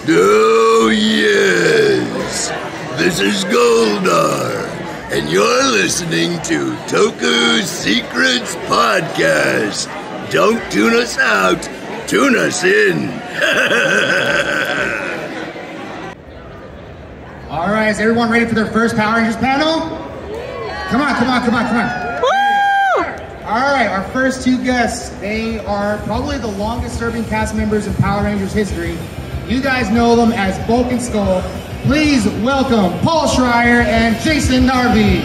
Oh, yes. This is Goldar, and you're listening to Toku's Secrets Podcast. Don't tune us out, tune us in. All right, is everyone ready for their first Power Rangers panel? Come on. Woo! All right, our first two guests, they are probably the longest serving cast members in Power Rangers history. You guys know them as Bulk and Skull. Please welcome Paul Schrier and Jason Narvy.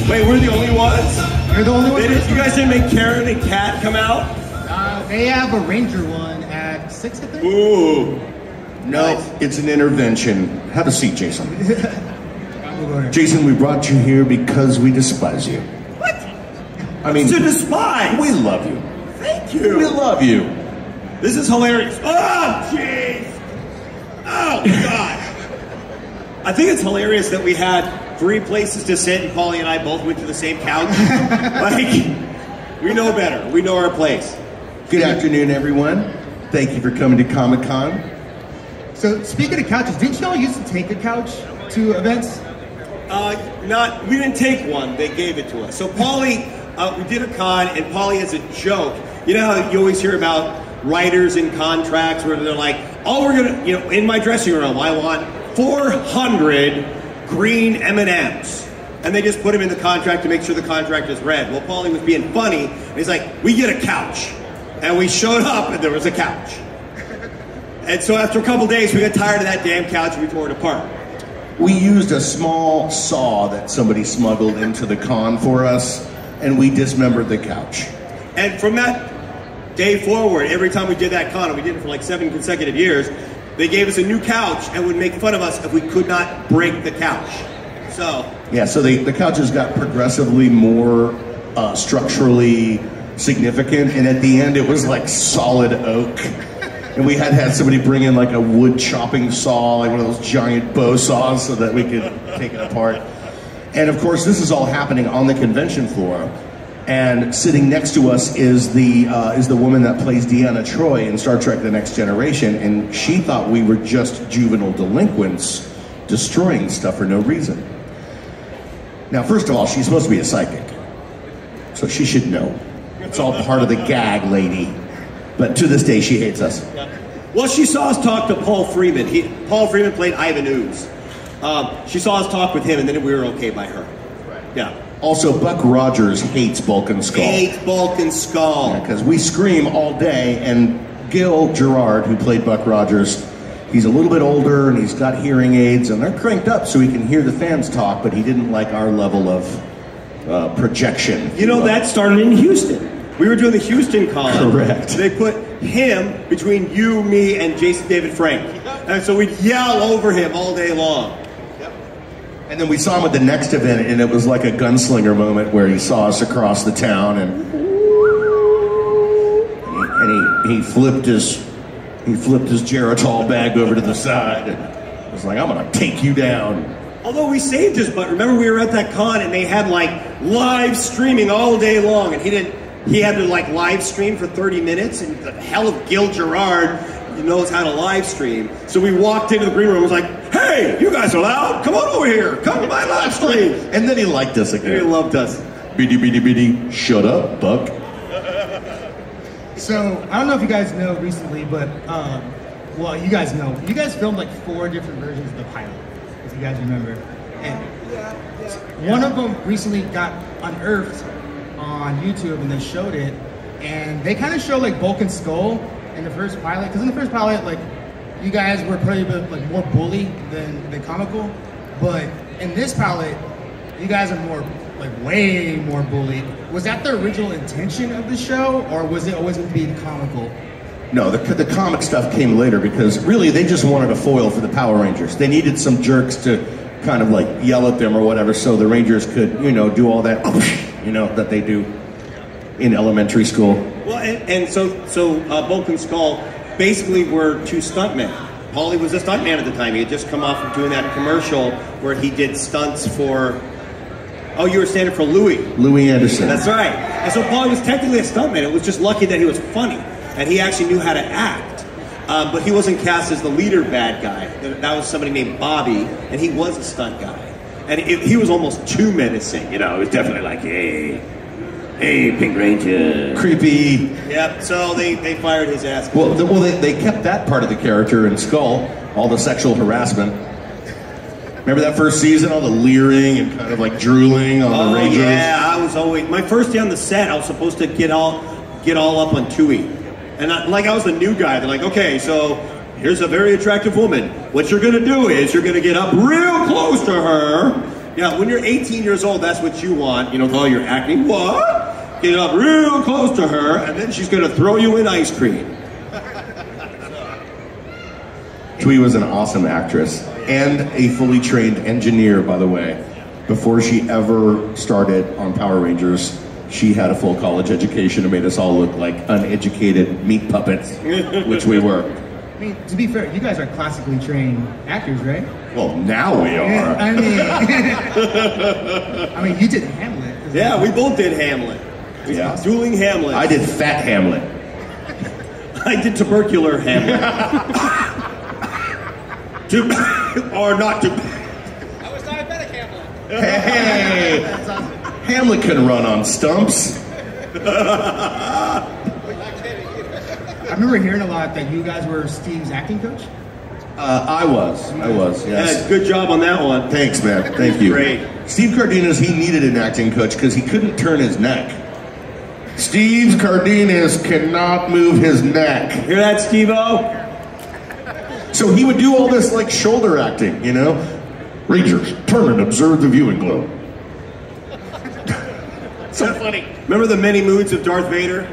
Wait, we're the only ones? You're the only ones? You guys didn't make Karen and Kat come out? They have a Ranger one at 6, I think? Ooh. No, it's an intervention. Have a seat, Jason. Jason, we brought you here because we despise you. What? I mean, to despise? We love you. Thank you. We love you. This is hilarious. Oh, jeez. Oh, God. I think it's hilarious that we had 3 places to sit and Paulie and I both went to the same couch. Like, we know better. We know our place. Good afternoon, everyone. Thank you for coming to Comic-Con. So, speaking of couches, didn't y'all used to take a couch to events? We didn't take one. They gave it to us. So Paulie, we did a con, and Paulie has a joke. You know how you always hear about writers in contracts where they're like, oh, we're going to, in my dressing room, I want 400 green M&Ms. And they just put them in the contract to make sure the contract is read. Well, Paulie was being funny, and he's like, we get a couch. And we showed up, and there was a couch. And so after a couple days, we got tired of that damn couch, and we tore it apart. We used a small saw that somebody smuggled into the con for us, and we dismembered the couch. And from that day forward, every time we did that con, and we did it for like 7 consecutive years, they gave us a new couch and would make fun of us if we could not break the couch. So yeah, so the couches got progressively more structurally significant, and at the end it was like solid oak. And we had somebody bring in like a wood chopping saw, like one of those giant bow saws, so that we could take it apart. And of course, this is all happening on the convention floor. And sitting next to us is the woman that plays Deanna Troi in Star Trek: The Next Generation, and she thought we were just juvenile delinquents destroying stuff for no reason. Now, first of all, she's supposed to be a psychic, so she should know. It's all part of the gag, lady. But to this day, she hates us. Well, she saw us talk to Paul Freeman. Paul Freeman played Ivan Ooze. She saw us talk with him, and then we were okay by her. Yeah. Also, Buck Rogers hates Bulk and Skull. Hates Bulk and Skull. Because we scream all day, and Gil Gerard, who played Buck Rogers, he's a little bit older, and he's got hearing aids, and they're cranked up so he can hear the fans talk, but he didn't like our level of projection. You know, that started in Houston. We were doing the Houston con. Correct. They put him between you, me, and Jason David Frank. And so we'd yell over him all day long. Yep. And then we saw him at the next event, and it was like a gunslinger moment where he saw us across the town, and he flipped his Geritol bag over to the side, and was like, I'm gonna take you down. Although we saved his butt. Remember, we were at that con, and they had like live streaming all day long, and he had to like live stream for 30 minutes, and the hell of Gil Gerard knows how to live stream. So we walked into the green room and was like, hey, you guys are loud, come on over here, come to my live stream. And then he liked us again. He loved us. Biddy, shut up, Buck. So, I don't know if you guys know recently, but, well, you guys know. You guys filmed like 4 different versions of the pilot, if you guys remember. And one of them recently got unearthed on YouTube, and they showed it, and they kind of show like Bulk and Skull in the first pilot, because in the first pilot, like, you guys were probably a bit like more bully than comical, but in this pilot, you guys are more like way more bullied. Was that the original intention of the show, or was it always going to be comical? No, the comic stuff came later, because really they just wanted a foil for the Power Rangers. They needed some jerks to kind of like yell at them or whatever, so the Rangers could, you know, do all that, you know, that they do in elementary school. Well, and so Bulk and Skull basically were 2 stuntmen. Paulie was a stuntman at the time. He had just come off of doing that commercial where he did stunts for. Oh, you were standing for Louis. Louis Anderson. That's right. And so Paulie was technically a stuntman. It was just lucky that he was funny and he actually knew how to act. But he wasn't cast as the leader bad guy. That was somebody named Bobby, and he was a stunt guy. And he was almost too menacing. You know, it was definitely like, hey, Pink Ranger. Creepy. Yep, so they fired his ass. Well, they kept that part of the character in Skull, all the sexual harassment. Remember that first season, all the leering and kind of like drooling on the Rangers? Yeah, I was always, my first day on the set, I was supposed to get all up on Tui. And I was the new guy. They're like, okay, so here's a very attractive woman. What you're gonna do is you're gonna get up real close to her. Yeah, when you're 18 years old, that's what you want. You know, with all your acting. What? Get up real close to her, and then she's gonna throw you in ice cream. Tui was an awesome actress and a fully trained engineer, by the way. Before she ever started on Power Rangers, she had a full college education and made us all look like uneducated meat puppets, which we were. I mean, to be fair, you guys are classically trained actors, right? Well, now we are. Yeah, I mean, you did Hamlet. Yeah, we both did Hamlet. Yeah. Dueling Hamlet. I did Fat Hamlet. I did tubercular Hamlet. Or not to. I was diabetic Hamlet. Hey, Hamlet can run on stumps. I remember hearing a lot that you guys were Steve's acting coach. I was, yes. Yeah, good job on that one. Thanks, man. Thank you. Great. Steve Cardenas, he needed an acting coach because he couldn't turn his neck. Steve Cardenas cannot move his neck. Hear that, Steve-O? So he would do all this like shoulder acting, you know? Rangers, turn and observe the viewing globe. So funny. Remember the many moods of Darth Vader?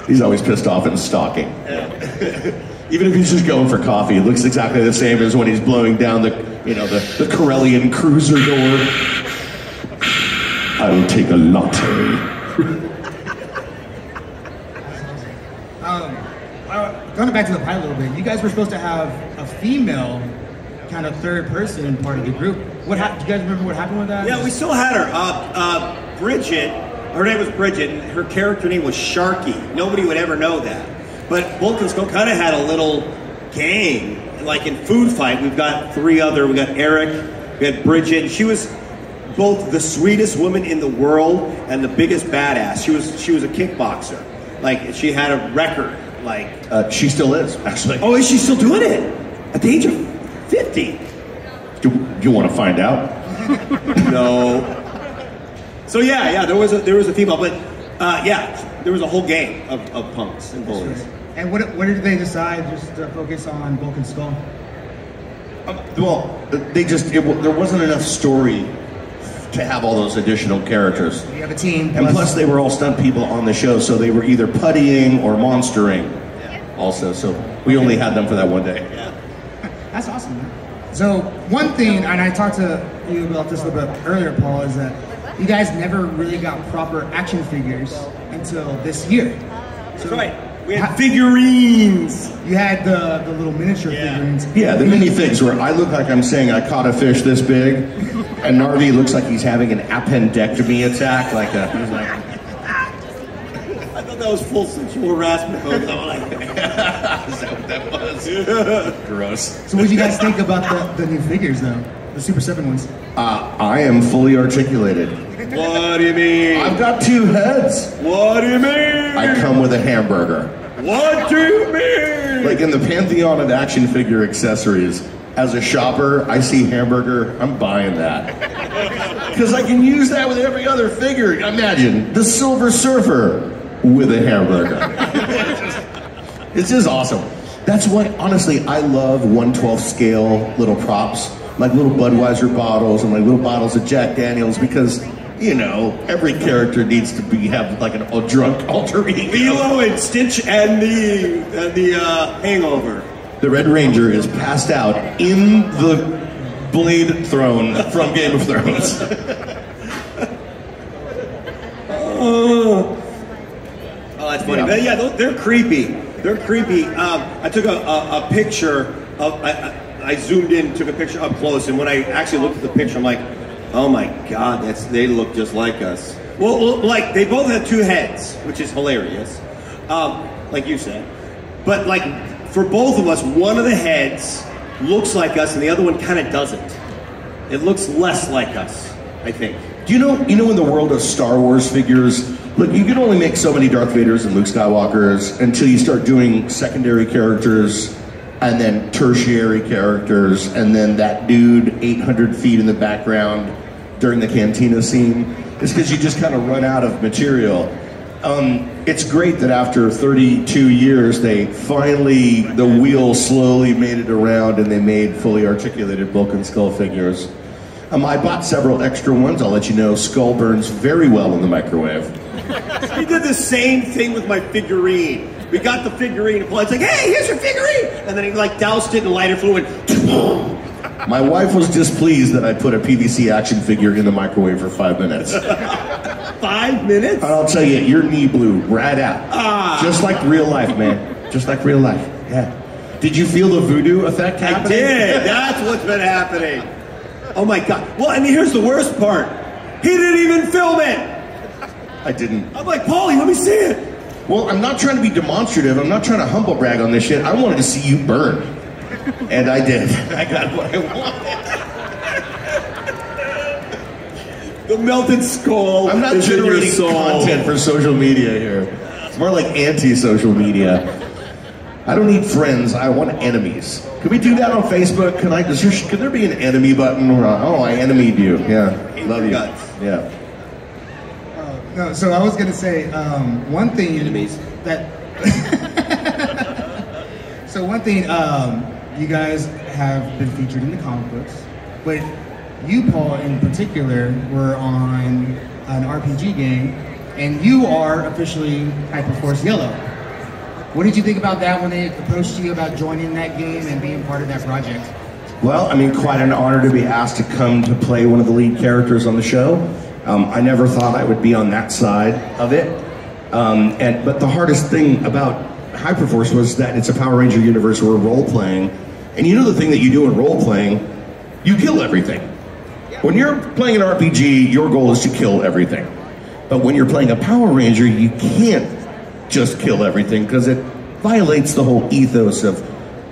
He's always pissed off and stalking. Even if he's just going for coffee, it looks exactly the same as when he's blowing down the Corellian cruiser door. I'll take a latte. Going back to the pilot a little bit, you guys were supposed to have a female kind of third person part of the group. Do you guys remember what happened with that? Yeah, we still had her. Bridget, her name was Bridget, and her character name was Sharky. Nobody would ever know that. But Bulk and Skull kind of had a little gang. Like in Food Fight, we've got we got Eric, we had Bridget. She was both the sweetest woman in the world and the biggest badass. She was a kickboxer. Like, she had a record. Like, she still is, actually. Oh, is she still doing it? At the age of 50? Do you want to find out? No. So yeah, there was a female, but there was a whole gang of punks and bullies. And what did they decide just to focus on Bulk and Skull? Well, there wasn't enough story to have all those additional characters. You have a team. And plus they were all stunt people on the show, so they were either puttying or monstering also. So we only had them for that one day. Yeah. That's awesome, man. So one thing, and I talked to you about this a little bit earlier, Paul, is that you guys never really got proper action figures until this year. That's right. We had figurines. You had the little miniature figurines. Yeah, the minifigs where I look like I'm saying I caught a fish this big, and Narvy looks like he's having an appendectomy attack. He's like. I thought that was full sexual harassment. Is that what that was? Gross. So what did you guys think about the new figures, though? The Super 7 ones? I am fully articulated. What do you mean? I've got 2 heads. What do you mean? I come with a hamburger. What do you mean? Like in the pantheon of action figure accessories, as a shopper, I see hamburger, I'm buying that. Because I can use that with every other figure. Imagine the Silver Surfer with a hamburger. It's just awesome. That's why, honestly, I love 1/12 scale little props, like little Budweiser bottles and like little bottles of Jack Daniels, because every character needs to have like a drunk alter ego. Lilo and Stitch and the Hangover. The Red Ranger is passed out in the Blade Throne from Game of Thrones. that's funny. Yeah. But yeah, they're creepy. They're creepy. I took a picture of. I zoomed in, took a picture up close, and when I actually looked at the picture, I'm like, oh my God, they look just like us. Well, like they both have 2 heads, which is hilarious, like you said. But like for both of us, one of the heads looks like us, and the other one kind of doesn't. It looks less like us, I think. Do you know in the world of Star Wars figures, look, you can only make so many Darth Vaders and Luke Skywalkers until you start doing secondary characters and then tertiary characters and then that dude 800 feet in the background during the cantina scene. It's because you just kind of run out of material. It's great that after 32 years, they finally, the wheel slowly made it around and they made fully articulated Bulk and Skull figures. I bought several extra ones. I'll let you know, Skull burns very well in the microwave. We did the same thing with my figurine. We got the figurine, and Paul's like, hey, here's your figurine! And then he like doused it in lighter fluid. My wife was displeased that I put a PVC action figure in the microwave for 5 minutes. 5 minutes? And I'll tell you, your knee blew right out. Just like real life, man. Just like real life. Yeah. Did you feel the voodoo effect happening? I did. That's what's been happening. Oh my God. Well, I mean, here's the worst part. He didn't even film it. I didn't. I'm like, Paulie, let me see it. Well, I'm not trying to be demonstrative. I'm not trying to humble brag on this shit. I wanted to see you burn. And I did. I got what I wanted. The melted skull. I'm not generating content for social media here. It's more like anti-social media. I don't need friends. I want enemies. Can we do that on Facebook? Can there be an enemy button? Oh, I enemied you. Yeah, love you. Yeah. No, so I was gonna say one thing. Enemies. So one thing, you guys have been featured in the comic books, but you, Paul, in particular, were on an RPG game, and you are officially Hyperforce Yellow. What did you think about that when they approached you about joining that game and being part of that project? Well, I mean, quite an honor to be asked to come to play one of the lead characters on the show. I never thought I would be on that side of it. But the hardest thing about Hyperforce was that it's a Power Ranger universe where we're role-playing. And you know the thing that you do in role-playing? You kill everything. When you're playing an RPG, your goal is to kill everything. But when you're playing a Power Ranger, you can't just kill everything because it violates the whole ethos of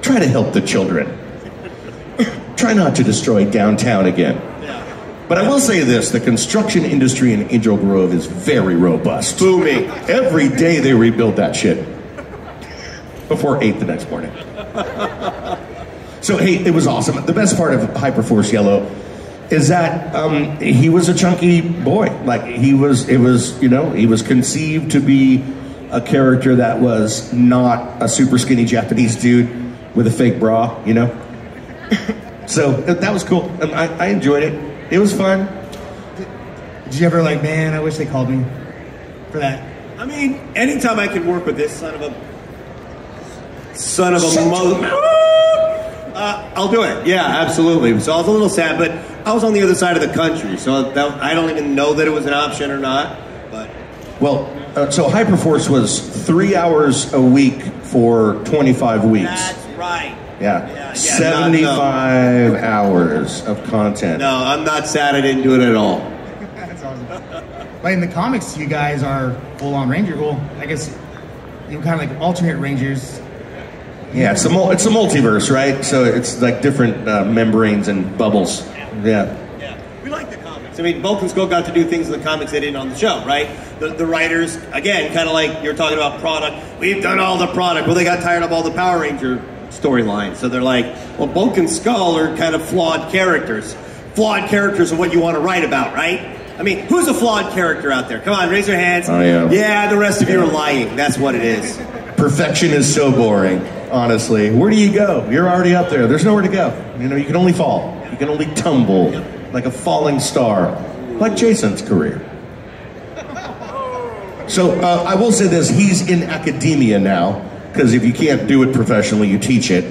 try to help the children. Try not to destroy downtown again. But I will say this, the construction industry in Angel Grove is very robust. Booming. Every day they rebuild that shit. Before 8 the next morning. So hey, it was awesome. The best part of Hyperforce Yellow is that he was a chunky boy. Like he was conceived to be a character that was not a super skinny Japanese dude with a fake bra, you know? So that was cool. I enjoyed it. It was fun. Did you ever like, man, I wish they called me for that? I mean, anytime I could work with this son of a mother, I'll do it. Yeah, absolutely. So I was a little sad, but I was on the other side of the country, so I don't even know that it was an option or not. But so Hyperforce was 3 hours a week for 25 weeks. That's right. Yeah. 75 hours of content. No, I'm not sad I didn't do it at all. That's awesome. But in the comics, you guys are full-on Ranger. Well, I guess you're kind of like alternate Rangers. Yeah, it's a multiverse, right? So it's like different membranes and bubbles. Yeah. We like the comics. I mean, Bulk and Skull got to do things in the comics they didn't on the show, right? The writers, again, kind of like you're talking about product. We've done all the product. Well, they got tired of all the Power Ranger storyline. So they're like, well, Bulk and Skull are kind of flawed characters. Flawed characters are what you want to write about, right? I mean, who's a flawed character out there? Come on, raise your hands. I am. Yeah, the rest of you are lying. That's what it is. Perfection is so boring, honestly. Where do you go? You're already up there. There's nowhere to go. You know, you can only fall. You can only tumble like a falling star, like Jason's career. So I will say this, he's in academia now, because if you can't do it professionally, you teach it.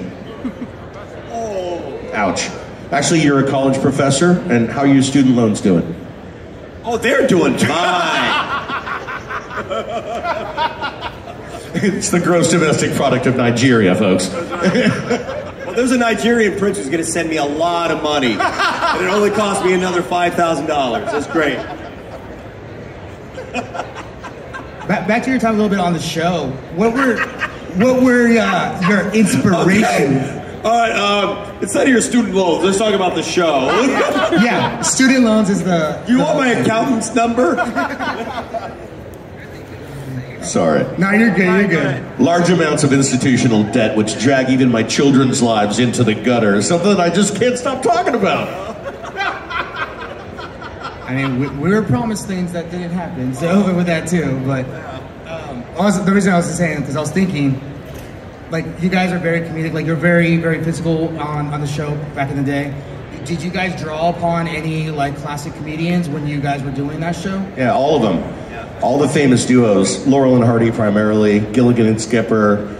Oh. Ouch. Actually, you're a college professor, and how are your student loans doing? Oh, they're doing fine. It's the gross domestic product of Nigeria, folks. Well, there's a Nigerian prince who's going to send me a lot of money, and it only cost me another $5,000. That's great. Back to your time a little bit on the show. What were your inspirations? Okay. All right, instead of your student loans, let's talk about the show. Yeah, student loans is the... You want my accountant's number? Sorry. No, you're good, you're good. Large amounts of institutional debt which drag even my children's lives into the gutter is something that I just can't stop talking about. I mean, we were promised things that didn't happen, so with that too, but the reason I was saying, because I was thinking, like, you guys are very comedic, like, you're very, very physical on the show back in the day. Did you guys draw upon any, like, classic comedians when you guys were doing that show? Yeah, all of them. Yeah. All the famous duos. Laurel and Hardy primarily, Gilligan and Skipper,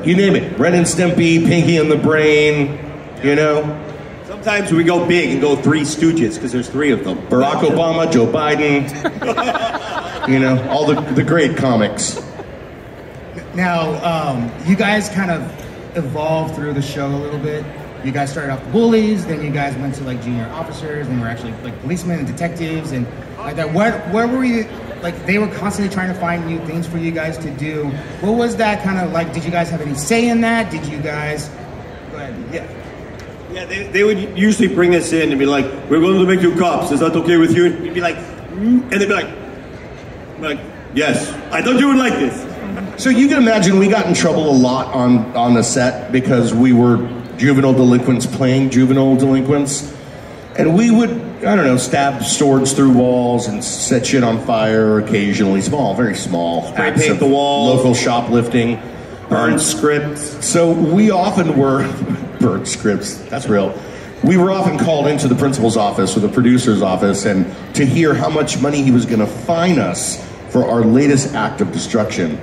you name it. Ren and Stimpy, Pinky and the Brain, you know. Sometimes we go big and go Three Stooges, because there's three of them. Barack Obama, Joe Biden, you know, all the great comics. Now, you guys kind of evolved through the show a little bit. You guys started off the bullies, then you guys went to like junior officers, and were actually like policemen and detectives and like that. Where were you? Like, they were constantly trying to find new things for you guys to do. What was that kind of like? Did you guys have any say in that? Did you guys? Go ahead. Yeah. Yeah, they would usually bring us in and be like, "We're going to make you cops. Is that okay with you?" And you'd be like, and they'd be like, "Yes, I thought you would like this." So you can imagine we got in trouble a lot on the set because we were juvenile delinquents playing juvenile delinquents. And we would, I don't know, stab swords through walls and set shit on fire occasionally. Small, very small. Spray paint the walls. Local shoplifting. Burn scripts. So we often were, burn scripts, that's real. We were often called into the principal's office or the producer's office and to hear how much money he was going to fine us for our latest act of destruction.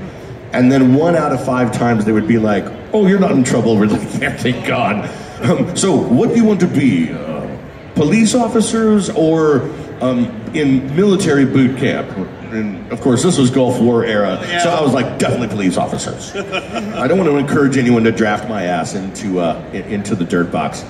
And then 1 out of 5 times they would be like, "Oh, you're not in trouble." We're like, "Yeah, thank God." So what do you want to be? Police officers or in military boot camp? And of course, this was Gulf War era. Yeah. So I was like, definitely police officers. I don't want to encourage anyone to draft my ass into the dirt box.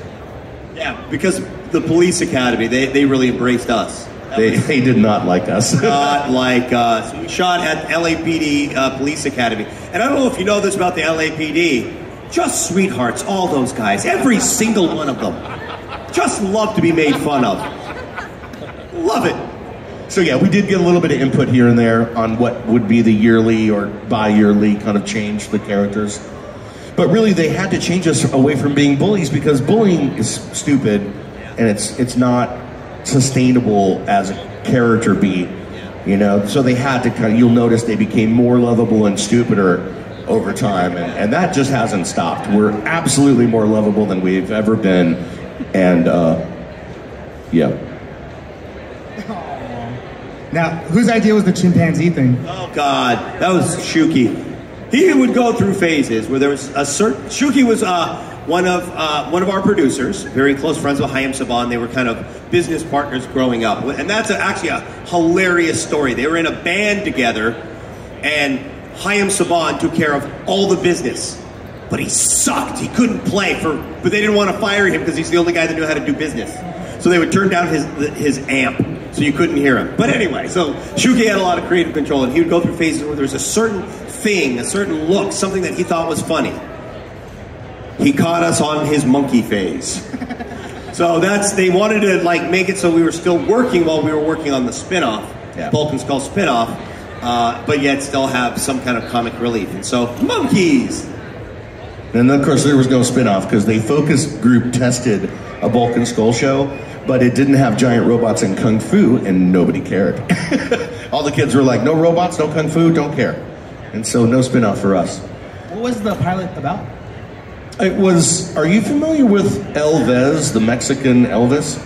Yeah, because the police academy, they really embraced us. They did not like us. Not like us. We shot at LAPD Police Academy. And I don't know if you know this about the LAPD. Just sweethearts, all those guys. Every single one of them. Just love to be made fun of. Love it. So yeah, we did get a little bit of input here and there on what would be the yearly or bi-yearly kind of change for the characters. But really they had to change us away from being bullies because bullying is stupid and it's not sustainable as a character beat, you know. So they had to kind of, you'll notice they became more lovable and stupider over time, and that just hasn't stopped. We're absolutely more lovable than we've ever been, and yeah. Now, whose idea was the chimpanzee thing? Oh God, that was Shuki. He would go through phases where there was a certain, Shuki was one of our producers, very close friends with Chaim Saban. They were kind of business partners growing up. And that's actually a hilarious story. They were in a band together, and Chaim Saban took care of all the business. But he sucked. He couldn't play, but they didn't want to fire him because he's the only guy that knew how to do business. So they would turn down his amp so you couldn't hear him. But anyway, so Shuki had a lot of creative control, and he would go through phases where there was a certain thing, a certain look, something that he thought was funny. He caught us on his monkey phase. So they wanted to like make it so we were still working while we were working on the spinoff, Bulk and Skull spinoff, but yet still have some kind of comic relief. And so, monkeys! And of course there was no spinoff because they focus group tested a Bulk and Skull show, but it didn't have giant robots and kung fu, and nobody cared. All the kids were like, no robots, no kung fu, don't care. And so no spinoff for us. What was the pilot about? It was, are you familiar with Elvis, the Mexican Elvis?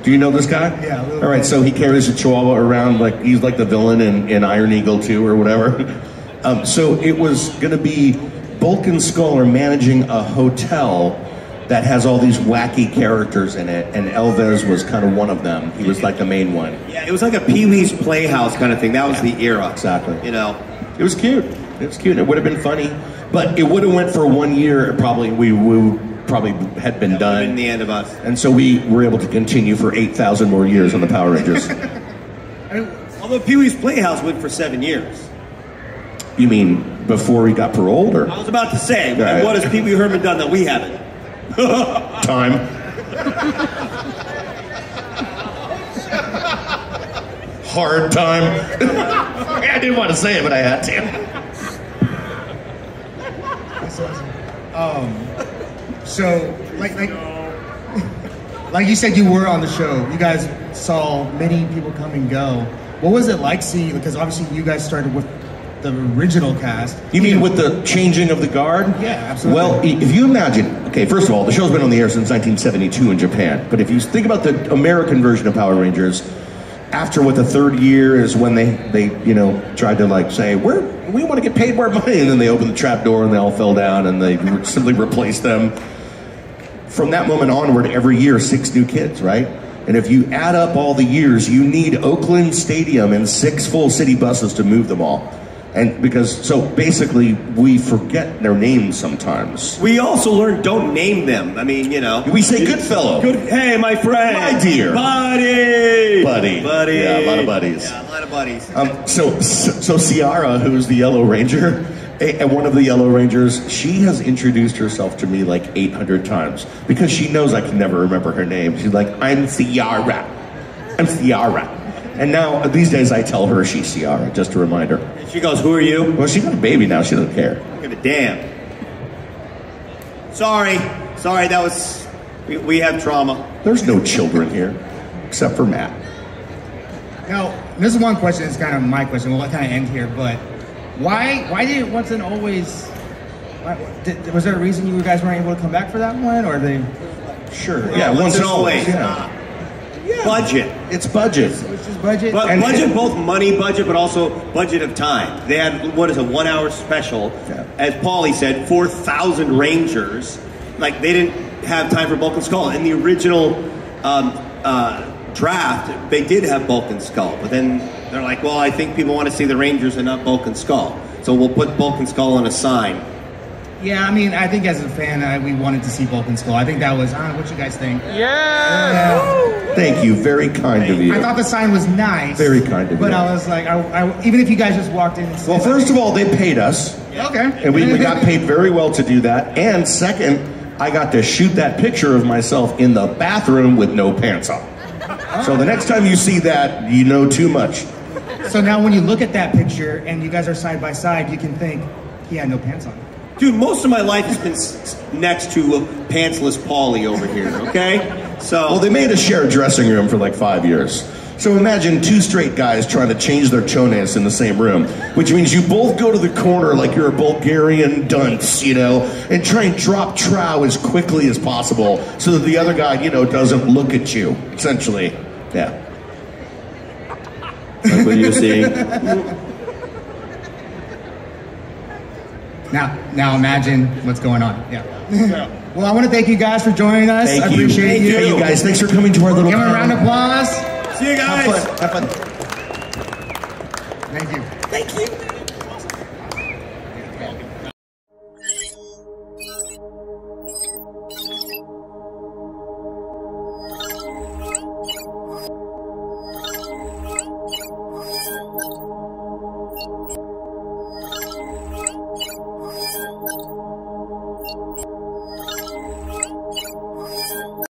Do you know this guy? Yeah, a little All right, bit. so he carries a chihuahua around like he's like the villain in Iron Eagle 2 or whatever. So it was going to be Bulk and Skull are managing a hotel that has all these wacky characters in it, and Elvis was kind of one of them. He was like the main one. Yeah, it was like a Pee-wee's Playhouse kind of thing. That was the era. Exactly. You know? It was cute. It was cute. It would have been funny, but it would have went for 1 year. Probably we probably had been done. In the end of us. And so we were able to continue for 8,000 more years on the Power Rangers. Although Pee-wee's Playhouse went for 7 years. You mean before he got paroled, or? I was about to say, Right. what has Pee Wee Herman done that we haven't? Time. Hard time. I didn't want to say it, but I had to. That's awesome. So, like you said, you were on the show. You guys saw many people come and go. What was it like seeing? Because obviously, you guys started with the original cast. You mean with the changing of the guard? Yeah, absolutely. Well, if you imagine, okay, first of all, the show's been on the air since 1972 in Japan. But if you think about the American version of Power Rangers, after what the third year is when they tried to like say we want to get paid more money, and then they opened the trap door and they all fell down and they simply replaced them. From that moment onward, every year 6 new kids, right? And if you add up all the years, you need Oakland Stadium and 6 full city buses to move them all. And so basically we forget their names sometimes. We also learned don't name them. I mean, We say good fellow. Hey, my friend. My dear. Buddy. Buddy. Yeah, a lot of buddies. Yeah, a lot of buddies. So Ciara, who's the Yellow Ranger, and one of the Yellow Rangers, she has introduced herself to me like 800 times because she knows I can never remember her name. She's like, I'm Ciara. I'm Ciara. And now, these days, I tell her she's Ciara, just to remind her. And she goes, who are you? Well, she's got a baby now. She doesn't care. Give a damn. Sorry, that was... We have trauma. There's no children here, except for Matt. Now, this is one question. It's kind of my question. We'll kind of end here, but why did it once and always? Was there a reason you guys weren't able to come back for that one, or they? Sure. Well, Yeah. Once and always. Yeah. Yeah. Budget. It's budget. It's just budget. But budget, both money budget, but also budget of time. They had, 1 hour special. Yeah. As Paulie said, 4,000 Rangers. Like, they didn't have time for Bulk and Skull. In the original draft, they did have Bulk and Skull. But then they're like, well, I think people want to see the Rangers and not Bulk and Skull. So we'll put Bulk and Skull on a sign. Yeah, I mean, I think as a fan, we wanted to see Bulk and Skull. I think that was, what you guys think? Yeah. Thank you. Very kind of you. I thought the sign was nice. Very kind of you. But I was like, even if you guys just walked in and said, Well, first of all, they paid us. okay. And we got paid very well to do that. And second, I got to shoot that picture of myself in the bathroom with no pants on. So the next time you see that, you know too much. So now when you look at that picture and you guys are side by side, you can think, he had no pants on. Dude, most of my life has been next to pantsless Paulie over here, okay? So... Well, they made us share a dressing room for like 5 years. So imagine 2 straight guys trying to change their chones in the same room, which means you both go to the corner like you're a Bulgarian dunce, and try and drop trow as quickly as possible so that the other guy, doesn't look at you, essentially. Yeah. Like what you see. Now imagine what's going on. Yeah. Well, I want to thank you guys for joining us. Thank I you. appreciate you. Thank you guys. Thanks for coming to our little Give them a round of applause. See you guys. Have fun. Thank you. Thank you. You